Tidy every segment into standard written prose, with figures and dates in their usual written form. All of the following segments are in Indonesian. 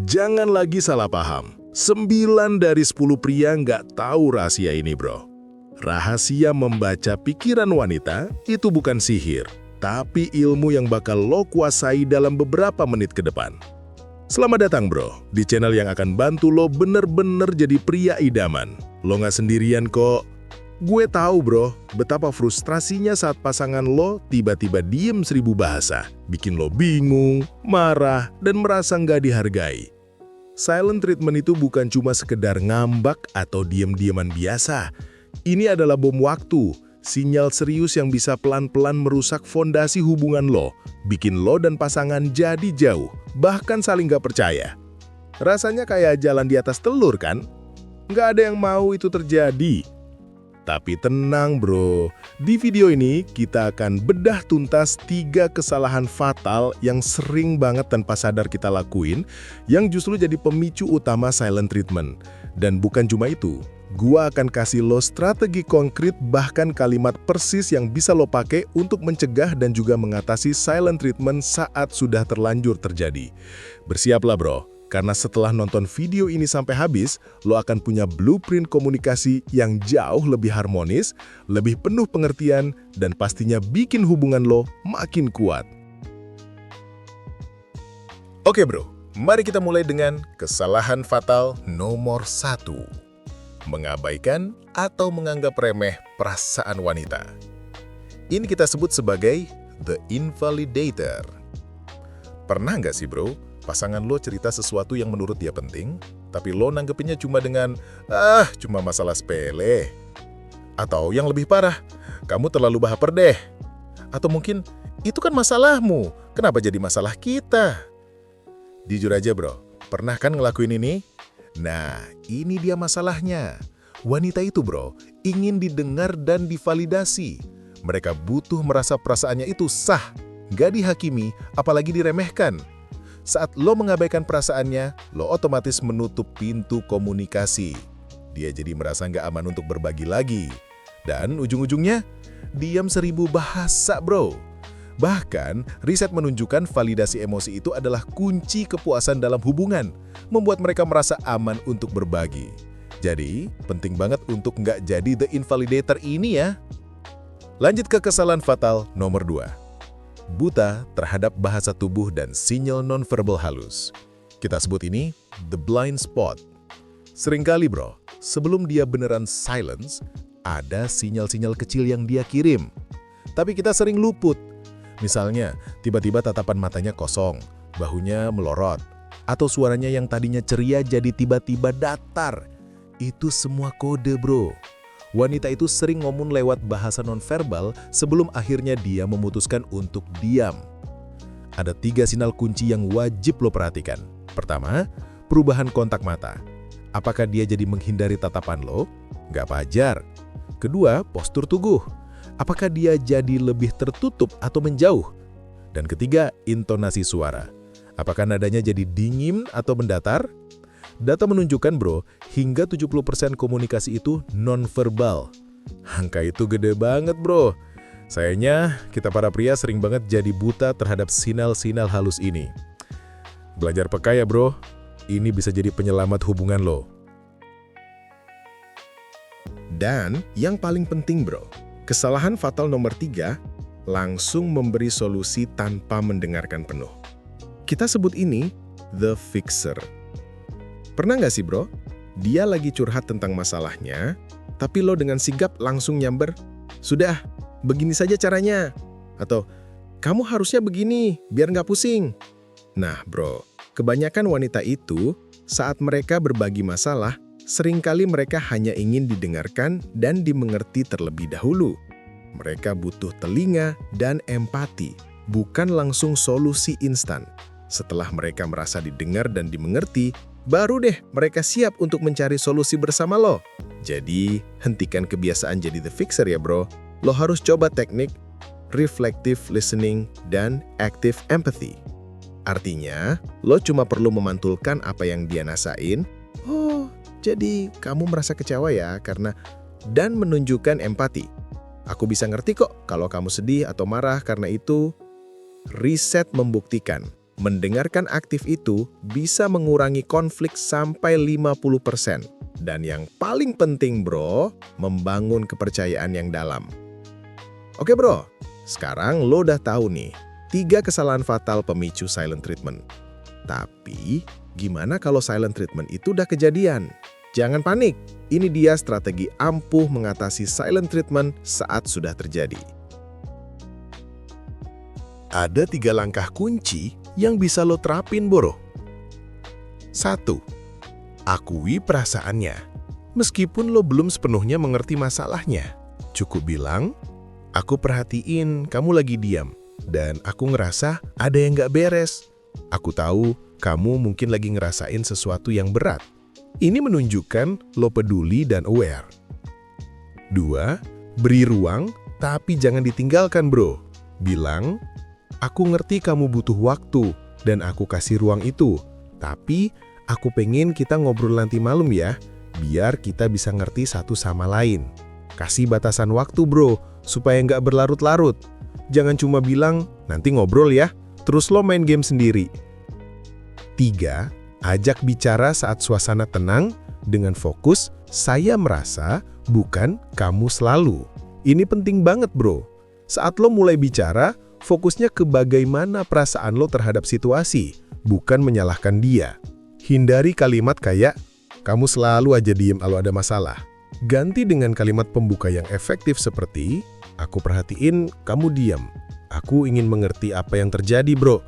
Jangan lagi salah paham. 9 dari 10 pria nggak tahu rahasia ini, bro. Rahasia membaca pikiran wanita itu bukan sihir, tapi ilmu yang bakal lo kuasai dalam beberapa menit ke depan. Selamat datang, bro, di channel yang akan bantu lo bener-bener jadi pria idaman. Lo nggak sendirian kok. Gue tahu, bro, betapa frustrasinya saat pasangan lo tiba-tiba diem 1000 bahasa, bikin lo bingung, marah, dan merasa nggak dihargai. Silent treatment itu bukan cuma sekedar ngambak atau diem-dieman biasa. Ini adalah bom waktu, sinyal serius yang bisa pelan-pelan merusak fondasi hubungan lo, bikin lo dan pasangan jadi jauh, bahkan saling nggak percaya. Rasanya kayak jalan di atas telur, kan? Nggak ada yang mau itu terjadi. Tapi tenang, bro, di video ini kita akan bedah tuntas 3 kesalahan fatal yang sering banget tanpa sadar kita lakuin, yang justru jadi pemicu utama silent treatment. Dan bukan cuma itu, gua akan kasih lo strategi konkret bahkan kalimat persis yang bisa lo pakai untuk mencegah dan juga mengatasi silent treatment saat sudah terlanjur terjadi. Bersiaplah, bro. Karena setelah nonton video ini sampai habis, lo akan punya blueprint komunikasi yang jauh lebih harmonis, lebih penuh pengertian, dan pastinya bikin hubungan lo makin kuat. Oke, bro, mari kita mulai dengan kesalahan fatal nomor 1. Mengabaikan atau menganggap remeh perasaan wanita. Ini kita sebut sebagai the invalidator. Pernah nggak sih, bro? Pasangan lo cerita sesuatu yang menurut dia penting, tapi lo nanggepinnya cuma dengan, cuma masalah sepele. Atau yang lebih parah, kamu terlalu baper deh. Atau mungkin, itu kan masalahmu, kenapa jadi masalah kita? Jujur aja, bro, pernah kan ngelakuin ini? Nah, ini dia masalahnya. Wanita itu, bro, ingin didengar dan divalidasi. Mereka butuh merasa perasaannya itu sah, nggak dihakimi, apalagi diremehkan. Saat lo mengabaikan perasaannya, lo otomatis menutup pintu komunikasi. Dia jadi merasa nggak aman untuk berbagi lagi. Dan ujung-ujungnya, diam 1000 bahasa, bro. Bahkan, riset menunjukkan validasi emosi itu adalah kunci kepuasan dalam hubungan, membuat mereka merasa aman untuk berbagi. Jadi, penting banget untuk nggak jadi the invalidator ini ya. Lanjut ke kesalahan fatal nomor 2. Buta terhadap bahasa tubuh dan sinyal nonverbal halus. Kita sebut ini the blind spot. Seringkali, bro, sebelum dia beneran silence, ada sinyal-sinyal kecil yang dia kirim. Tapi kita sering luput. Misalnya, tiba-tiba tatapan matanya kosong, bahunya melorot, atau suaranya yang tadinya ceria jadi tiba-tiba datar. Itu semua kode, bro. Wanita itu sering ngomong lewat bahasa nonverbal sebelum akhirnya dia memutuskan untuk diam. Ada 3 sinyal kunci yang wajib lo perhatikan. Pertama, perubahan kontak mata. Apakah dia jadi menghindari tatapan lo? Nggak wajar. Kedua, postur tubuh. Apakah dia jadi lebih tertutup atau menjauh? Dan ketiga, intonasi suara. Apakah nadanya jadi dingin atau mendatar? Data menunjukkan, bro, hingga 70% komunikasi itu nonverbal. Angka itu gede banget, bro. Sayangnya, kita para pria sering banget jadi buta terhadap sinyal-sinyal halus ini. Belajar peka ya, bro. Ini bisa jadi penyelamat hubungan lo. Dan yang paling penting, bro, kesalahan fatal nomor 3, langsung memberi solusi tanpa mendengarkan penuh. Kita sebut ini the fixer. Pernah nggak sih, bro? Dia lagi curhat tentang masalahnya, tapi lo dengan sigap langsung nyamber, "Sudah, begini saja caranya." Atau, "Kamu harusnya begini, biar nggak pusing." Nah, bro, kebanyakan wanita itu, saat mereka berbagi masalah, seringkali mereka hanya ingin didengarkan dan dimengerti terlebih dahulu. Mereka butuh telinga dan empati, bukan langsung solusi instan. Setelah mereka merasa didengar dan dimengerti, baru deh mereka siap untuk mencari solusi bersama lo. Jadi, hentikan kebiasaan jadi the fixer ya, bro. Lo harus coba teknik reflective listening dan active empathy. Artinya, lo cuma perlu memantulkan apa yang dia nasain. "Oh, jadi kamu merasa kecewa ya karena..." Dan menunjukkan empati. "Aku bisa ngerti kok kalau kamu sedih atau marah karena itu." Riset membuktikan Mendengarkan aktif itu bisa mengurangi konflik sampai 50%. Dan yang paling penting bro, membangun kepercayaan yang dalam. Oke bro, sekarang lo udah tahu nih, 3 kesalahan fatal pemicu silent treatment. Tapi, gimana kalau silent treatment itu udah kejadian? Jangan panik, ini dia strategi ampuh mengatasi silent treatment saat sudah terjadi. Ada 3 langkah kunci yang bisa lo terapin, bro. 1. Akui perasaannya. Meskipun lo belum sepenuhnya mengerti masalahnya, cukup bilang, aku perhatiin kamu lagi diam, dan aku ngerasa ada yang nggak beres. Aku tahu kamu mungkin lagi ngerasain sesuatu yang berat. Ini menunjukkan lo peduli dan aware. 2. Beri ruang, tapi jangan ditinggalkan, bro. Bilang, aku ngerti kamu butuh waktu, dan aku kasih ruang itu. Tapi, aku pengen kita ngobrol nanti malam ya, biar kita bisa ngerti satu sama lain. Kasih batasan waktu bro, supaya nggak berlarut-larut. Jangan cuma bilang, nanti ngobrol ya, terus lo main game sendiri. 3. Ajak bicara saat suasana tenang, dengan fokus, saya merasa, bukan kamu selalu. Ini penting banget bro. Saat lo mulai bicara, fokusnya ke bagaimana perasaan lo terhadap situasi, bukan menyalahkan dia. Hindari kalimat kayak, kamu selalu aja diem kalau ada masalah. Ganti dengan kalimat pembuka yang efektif seperti, aku perhatiin kamu diam. Aku ingin mengerti apa yang terjadi bro.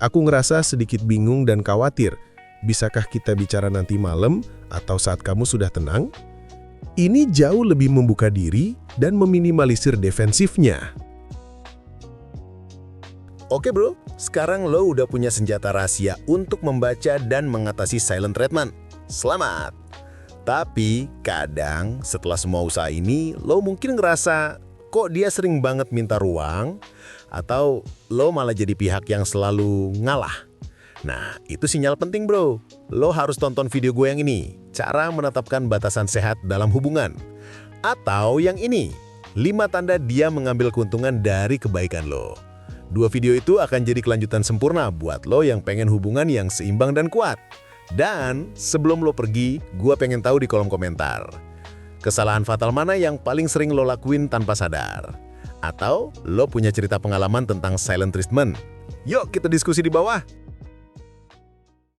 Aku ngerasa sedikit bingung dan khawatir. Bisakah kita bicara nanti malam atau saat kamu sudah tenang? Ini jauh lebih membuka diri dan meminimalisir defensifnya. Oke bro, sekarang lo udah punya senjata rahasia untuk membaca dan mengatasi silent treatment. Selamat! Tapi kadang setelah semua usaha ini, lo mungkin ngerasa kok dia sering banget minta ruang, atau lo malah jadi pihak yang selalu ngalah. Nah, itu sinyal penting bro. Lo harus tonton video gue yang ini, cara menetapkan batasan sehat dalam hubungan. Atau yang ini, 5 tanda dia mengambil keuntungan dari kebaikan lo. 2 video itu akan jadi kelanjutan sempurna buat lo yang pengen hubungan yang seimbang dan kuat. Dan sebelum lo pergi, gue pengen tahu di kolom komentar, kesalahan fatal mana yang paling sering lo lakuin tanpa sadar? Atau lo punya cerita pengalaman tentang silent treatment? Yuk kita diskusi di bawah!